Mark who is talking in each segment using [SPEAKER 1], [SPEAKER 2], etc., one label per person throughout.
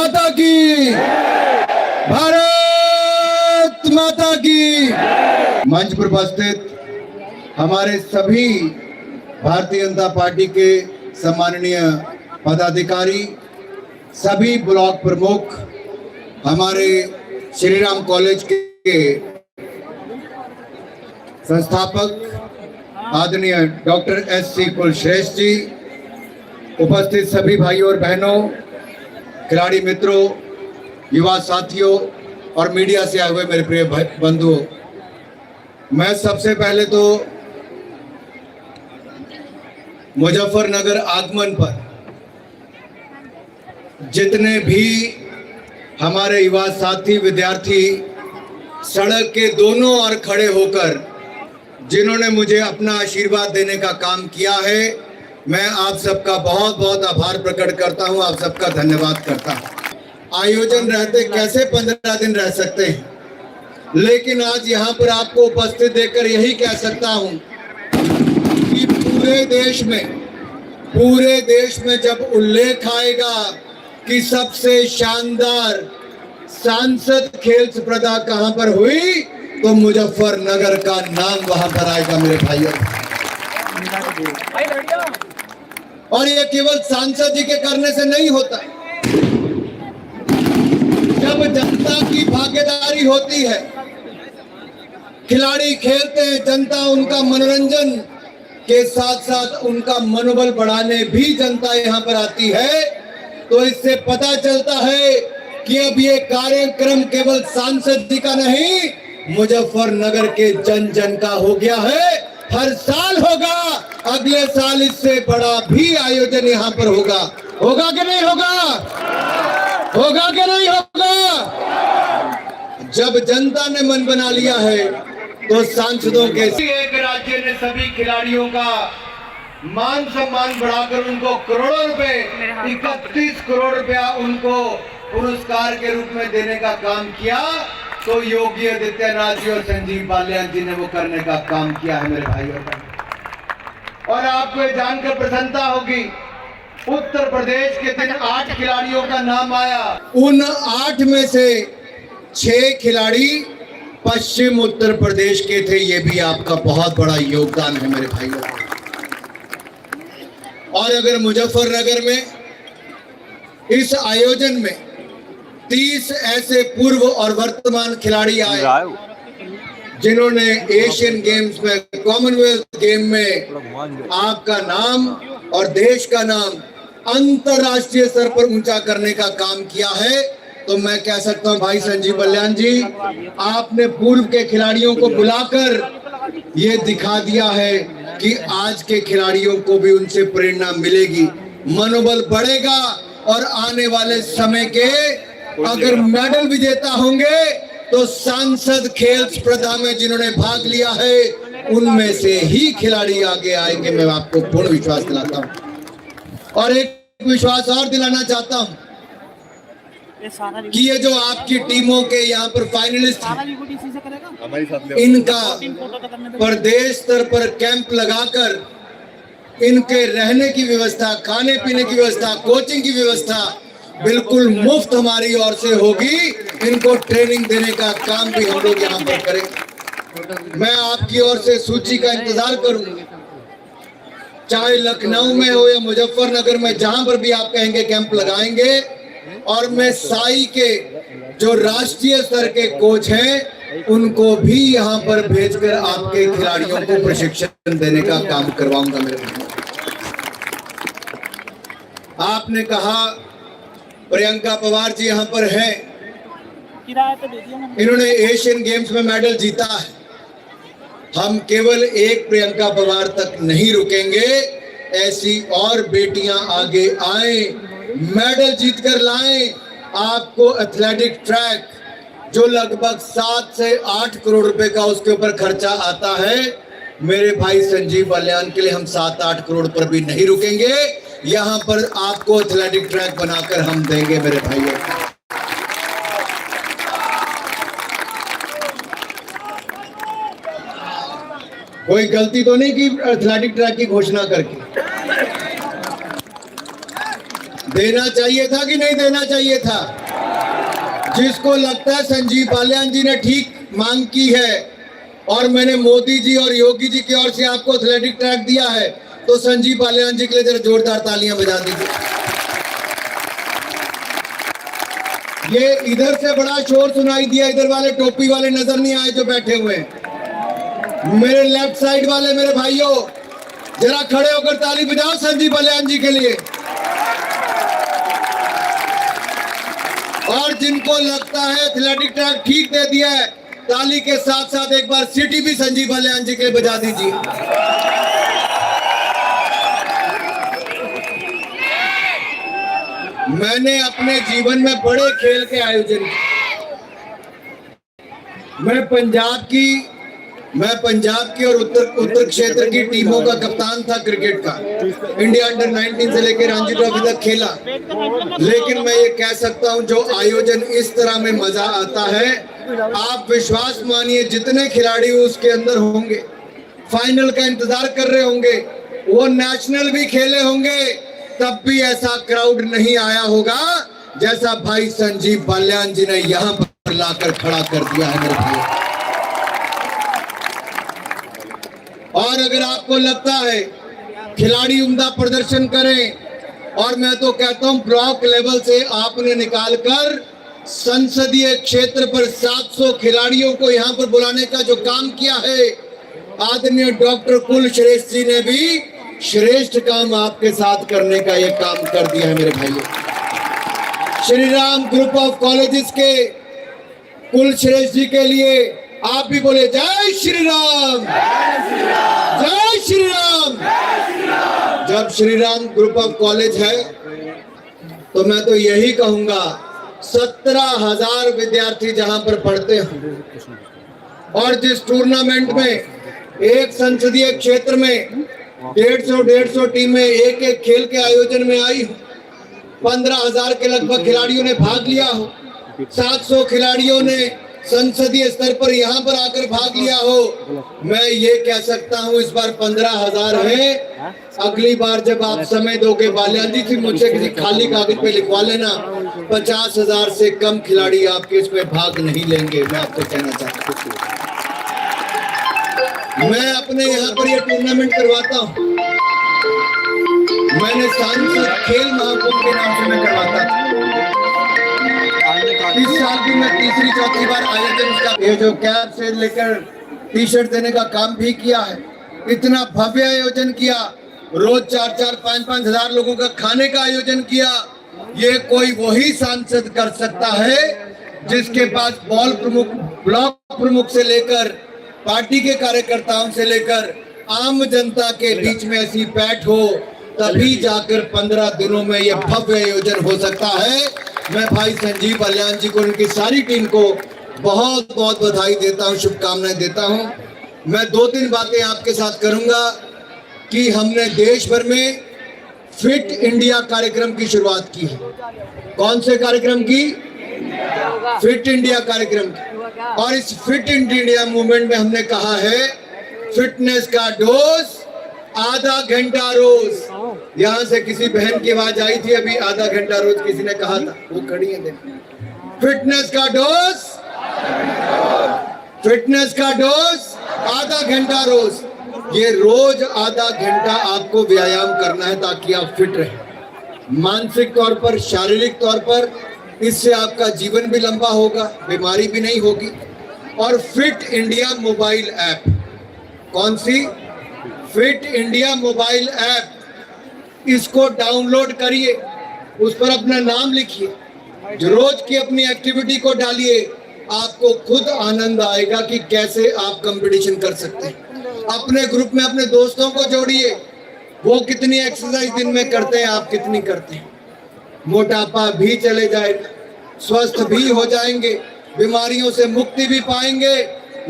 [SPEAKER 1] माता की, भारत माता की। मंच पर उपस्थित हमारे सभी भारतीय जनता पार्टी के सम्माननीय पदाधिकारी, सभी ब्लॉक प्रमुख, हमारे श्री राम कॉलेज के संस्थापक आदरणीय डॉक्टर एस.सी. कुलश्रेष्ठ जी, उपस्थित सभी भाइयों और बहनों, खिलाड़ी मित्रों, युवा साथियों और मीडिया से आए हुए मेरे प्रिय बंधुओं, मैं सबसे पहले तो मुजफ्फरनगर आगमन पर जितने भी हमारे युवा साथी विद्यार्थी सड़क के दोनों ओर खड़े होकर जिन्होंने मुझे अपना आशीर्वाद देने का काम किया है, मैं आप सबका बहुत बहुत आभार प्रकट करता हूं, आप सबका धन्यवाद करता हूं। आयोजन रहते कैसे 15 दिन रह सकते हैं, लेकिन आज यहां पर आपको उपस्थित देखकर यही कह सकता हूं कि पूरे देश में जब उल्लेख आएगा कि सबसे शानदार सांसद खेल स्पर्धा कहां पर हुई, तो मुजफ्फरनगर का नाम वहां पर आएगा मेरे भाइयों। और ये केवल सांसद जी के करने से नहीं होता, जब जनता की भागीदारी होती है, खिलाड़ी खेलते हैं, जनता उनका मनोरंजन के साथ साथ उनका मनोबल बढ़ाने भी जनता यहां पर आती है, तो इससे पता चलता है कि अब ये कार्यक्रम केवल सांसद जी का नहीं, मुजफ्फरनगर के जन जन का हो गया है। हर साल होगा, अगले साल इससे बड़ा भी आयोजन यहाँ पर होगा। होगा कि नहीं होगा? होगा कि नहीं होगा? जब जनता ने मन बना लिया है तो सांसदों के एक राज्य ने सभी खिलाड़ियों का मान सम्मान बढ़ाकर उनको करोड़ों रुपए, 31 करोड़ रुपया उनको पुरस्कार के रूप में देने का काम किया, तो योगी आदित्यनाथ जी और संजीव बालियान जी ने वो करने का काम किया है मेरे भाइयों। और आपको ये जानकर प्रसन्नता होगी, उत्तर प्रदेश के दिन 8 खिलाड़ियों का नाम आया। उन 8 में से 6 खिलाड़ी पश्चिम उत्तर प्रदेश के थे। ये भी आपका बहुत बड़ा योगदान है मेरे भाइयों। और अगर मुजफ्फरनगर में इस आयोजन में 30 ऐसे पूर्व और वर्तमान खिलाड़ी आए जिन्होंने एशियन गेम्स में, कॉमनवेल्थ गेम में आपका नाम और देश का नाम अंतरराष्ट्रीय स्तर पर ऊंचा करने का काम किया है, तो मैं कह सकता हूं भाई संजीव बालियान जी, आपने पूर्व के खिलाड़ियों को बुलाकर ये दिखा दिया है कि आज के खिलाड़ियों को भी उनसे प्रेरणा मिलेगी, मनोबल बढ़ेगा और आने वाले समय के अगर मेडल विजेता होंगे तो सांसद खेल स्पर्धा में जिन्होंने भाग लिया है उनमें से ही खिलाड़ी आगे आएंगे। मैं आपको पूर्ण विश्वास दिलाता हूं। और एक विश्वास और दिलाना चाहता हूं कि ये जो आपकी टीमों के यहाँ पर फाइनलिस्ट हैं, इनका प्रदेश स्तर पर कैंप लगाकर इनके रहने की व्यवस्था, खाने पीने की व्यवस्था, कोचिंग की व्यवस्था बिल्कुल मुफ्त हमारी ओर से होगी। इनको ट्रेनिंग देने का काम भी हम लोग यहाँ पर करेंगे। मैं आपकी ओर से सूची का इंतजार करूंगा, चाहे लखनऊ में हो या मुजफ्फरनगर में, जहां पर भी आप कहेंगे कैंप लगाएंगे। और मैं साई के जो राष्ट्रीय स्तर के कोच हैं उनको भी यहाँ पर भेजकर आपके खिलाड़ियों को प्रशिक्षण देने का काम करवाऊंगा मेरे भाई। आपने कहा प्रियंका पवार जी यहाँ पर हैं, इन्होंने एशियन गेम्स में मेडल जीता है। हम केवल एक प्रियंका पवार तक नहीं रुकेंगे, ऐसी और बेटियां आगे आए, मेडल जीतकर लाएं। आपको एथलेटिक ट्रैक जो लगभग 7 से 8 करोड़ रुपए का उसके ऊपर खर्चा आता है, मेरे भाई संजीव बालियान के लिए हम 7-8 करोड़ पर भी नहीं रुकेंगे। यहाँ पर आपको एथलेटिक ट्रैक बनाकर हम देंगे मेरे भाइयों। कोई गलती तो नहीं की एथलेटिक ट्रैक की घोषणा करके? देना चाहिए था कि नहीं देना चाहिए था? जिसको लगता है संजीव बालियान जी ने ठीक मांग की है और मैंने मोदी जी और योगी जी की ओर से आपको एथलेटिक ट्रैक दिया है, तो संजीव बालियान जी के लिए जरा जोरदार तालियां बजा दीजिए। ये इधर से बड़ा शोर सुनाई दिया, इधर वाले टोपी वाले नजर नहीं आए जो बैठे हुए हैं। मेरे लेफ्ट साइड वाले मेरे भाइयों, जरा खड़े होकर ताली बजाओ संजीव बालियान जी के लिए। और जिनको लगता है एथलेटिक ट्रैक ठीक दे दिया है, ताली के साथ साथ एक बार सिटी भी संजीव बालियान जी के लिए बजा दीजिए। मैंने अपने जीवन में बड़े खेल के आयोजन किए। मैं पंजाब की और उत्तर क्षेत्र की टीमों का कप्तान था क्रिकेट का। इंडिया अंडर 19 से लेकर रणजी ट्रॉफी तक खेला। लेकिन मैं ये कह सकता हूं, जो आयोजन इस तरह में मजा आता है, आप विश्वास मानिए जितने खिलाड़ी उसके अंदर होंगे, फाइनल का इंतजार कर रहे होंगे, वो नेशनल भी खेले होंगे, तब भी ऐसा क्राउड नहीं आया होगा जैसा भाई संजीव बालियान जी ने यहां पर लाकर खड़ा कर दिया है मेरे भाई। और अगर आपको लगता है खिलाड़ी उम्दा प्रदर्शन करें, और मैं तो कहता हूं ब्लॉक लेवल से आपने निकालकर संसदीय क्षेत्र पर 700 खिलाड़ियों को यहां पर बुलाने का जो काम किया है, आदरणीय डॉक्टर कुलश्रेष्ठ जी ने भी श्रेष्ठ काम आपके साथ करने का ये काम कर दिया है मेरे भाइयों। Shri Ram group of colleges के कुलश्रेष्ठ जी के लिए आप भी बोले जय श्री राम, जय श्री राम। जब Shri Ram group of college है तो मैं तो यही कहूंगा, 17,000 विद्यार्थी जहां पर पढ़ते हैं, और जिस टूर्नामेंट में एक संसदीय क्षेत्र में 150 टीमें एक एक खेल के आयोजन में आई हो, 15,000 के लगभग खिलाड़ियों ने भाग लिया हो, 700 खिलाड़ियों ने संसदीय स्तर पर यहाँ पर आकर भाग लिया हो, मैं ये कह सकता हूँ इस बार 15,000 है। अगली बार जब आप समय दोगे, बालियान जी थी मुझसे किसी खाली कागज पे लिखवा लेना, 50,000 से कम खिलाड़ी आपके इसमें भाग नहीं लेंगे। मैं आपको कहना चाहता हूँ, मैं अपने यहाँ पर ये टूर्नामेंट करवाता हूँ। मैंने सांसद खेल महाकुंभ के नाम से मैं करवाता था। इस साल भी मैं तीसरी चौथी बार आयोजन इसका, ये जो कैप से लेकर टी शर्ट देने का काम भी किया है। इतना भव्य आयोजन किया, रोज 4-4, 5-5 हजार लोगों का खाने का आयोजन किया। ये कोई वही सांसद कर सकता है जिसके पास ब्लॉक प्रमुख से लेकर पार्टी के कार्यकर्ताओं से लेकर आम जनता के बीच में ऐसी बैठ हो, तभी जाकर 15 दिनों में यह भव्य आयोजन हो सकता है। मैं भाई संजीव बालियान जी को, उनकी सारी टीम को बहुत बहुत बधाई देता हूं, शुभकामनाएं देता हूं। मैं 2-3 बातें आपके साथ करूंगा कि हमने देश भर में फिट इंडिया कार्यक्रम की शुरुआत की है। कौन से कार्यक्रम की? फिट इंडिया कार्यक्रम की। और इस फिट इंडिया मूवमेंट में हमने कहा है फिटनेस का डोज आधा घंटा रोज। यहां से किसी बहन की आवाज आई थी अभी, आधा घंटा रोज किसी ने कहा था, वो खड़ी है देखो। फिटनेस का डोज, फिटनेस का डोज आधा घंटा रोज। ये रोज आधा घंटा आपको व्यायाम करना है ताकि आप फिट रहें, मानसिक तौर पर, शारीरिक तौर पर। इससे आपका जीवन भी लंबा होगा, बीमारी भी नहीं होगी। और फिट इंडिया मोबाइल ऐप, कौन सी? फिट इंडिया मोबाइल ऐप, इसको डाउनलोड करिए, उस पर अपना नाम लिखिए, रोज की अपनी एक्टिविटी को डालिए। आपको खुद आनंद आएगा कि कैसे आप कंपटीशन कर सकते हैं। अपने ग्रुप में अपने दोस्तों को जोड़िए, वो कितनी एक्सरसाइज दिन में करते हैं, आप कितनी करते हैं। मोटापा भी चले जाएगा, स्वस्थ भी हो जाएंगे, बीमारियों से मुक्ति भी पाएंगे।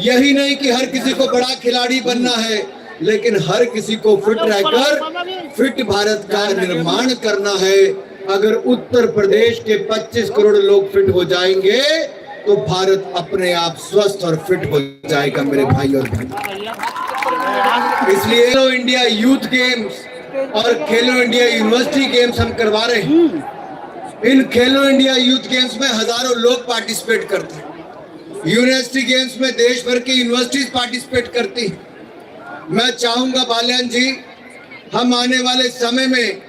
[SPEAKER 1] यही नहीं कि हर किसी को बड़ा खिलाड़ी बनना है, लेकिन हर किसी को फिट रहकर फिट भारत का निर्माण करना है। अगर उत्तर प्रदेश के 25 करोड़ लोग फिट हो जाएंगे तो भारत अपने आप स्वस्थ और फिट हो जाएगा मेरे भाई और बहन। इसलिए इंडिया यूथ गेम्स और खेलो इंडिया यूनिवर्सिटी गेम्स हम करवा रहे हैं। इन खेलो इंडिया यूथ गेम्स में हजारों लोग पार्टिसिपेट करते हैं। यूनिवर्सिटी गेम्स में देश भर की यूनिवर्सिटीज पार्टिसिपेट करती हैं। मैं चाहूंगा बाल्यान जी, हम आने वाले समय में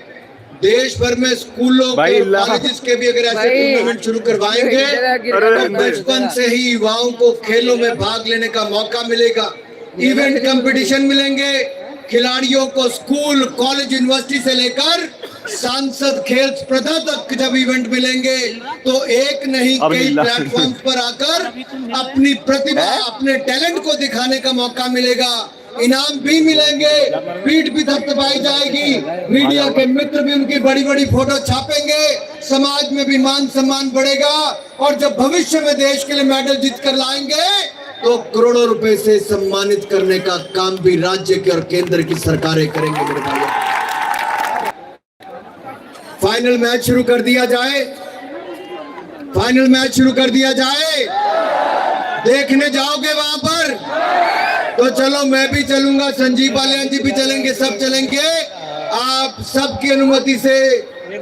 [SPEAKER 1] देश भर में स्कूलों के कॉलेजेस के भी अगर ऐसे टूर्नामेंट शुरू करवाएंगे तो बचपन से ही युवाओं को खेलों में भाग लेने का मौका मिलेगा। इवेंट कंपटीशन मिलेंगे खिलाड़ियों को, स्कूल कॉलेज यूनिवर्सिटी से लेकर सांसद खेल स्पर्धा तक जब इवेंट मिलेंगे तो एक नहीं कई प्लेटफॉर्म पर आकर अपनी प्रतिभा, अपने टैलेंट को दिखाने का मौका मिलेगा। इनाम भी मिलेंगे, पीठ भी थपथपाई जाएगी, मीडिया के मित्र भी उनकी बड़ी बड़ी फोटो छापेंगे, समाज में भी मान सम्मान बढ़ेगा और जब भविष्य में देश के लिए मेडल जीत कर लाएंगे तो करोड़ों रुपए से सम्मानित करने का काम भी राज्य के और केंद्र की सरकारें करेंगे। मेरे भाई, फाइनल मैच शुरू कर दिया जाए, फाइनल मैच शुरू कर दिया जाए। देखने जाओगे वहां पर? तो चलो, मैं भी चलूंगा, संजीव बालियान जी भी चलेंगे, सब चलेंगे। आप सबकी अनुमति से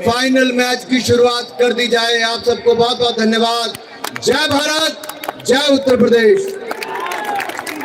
[SPEAKER 1] फाइनल मैच की शुरुआत कर दी जाए। आप सबको बहुत बहुत धन्यवाद। जय भारत, जय उत्तर प्रदेश।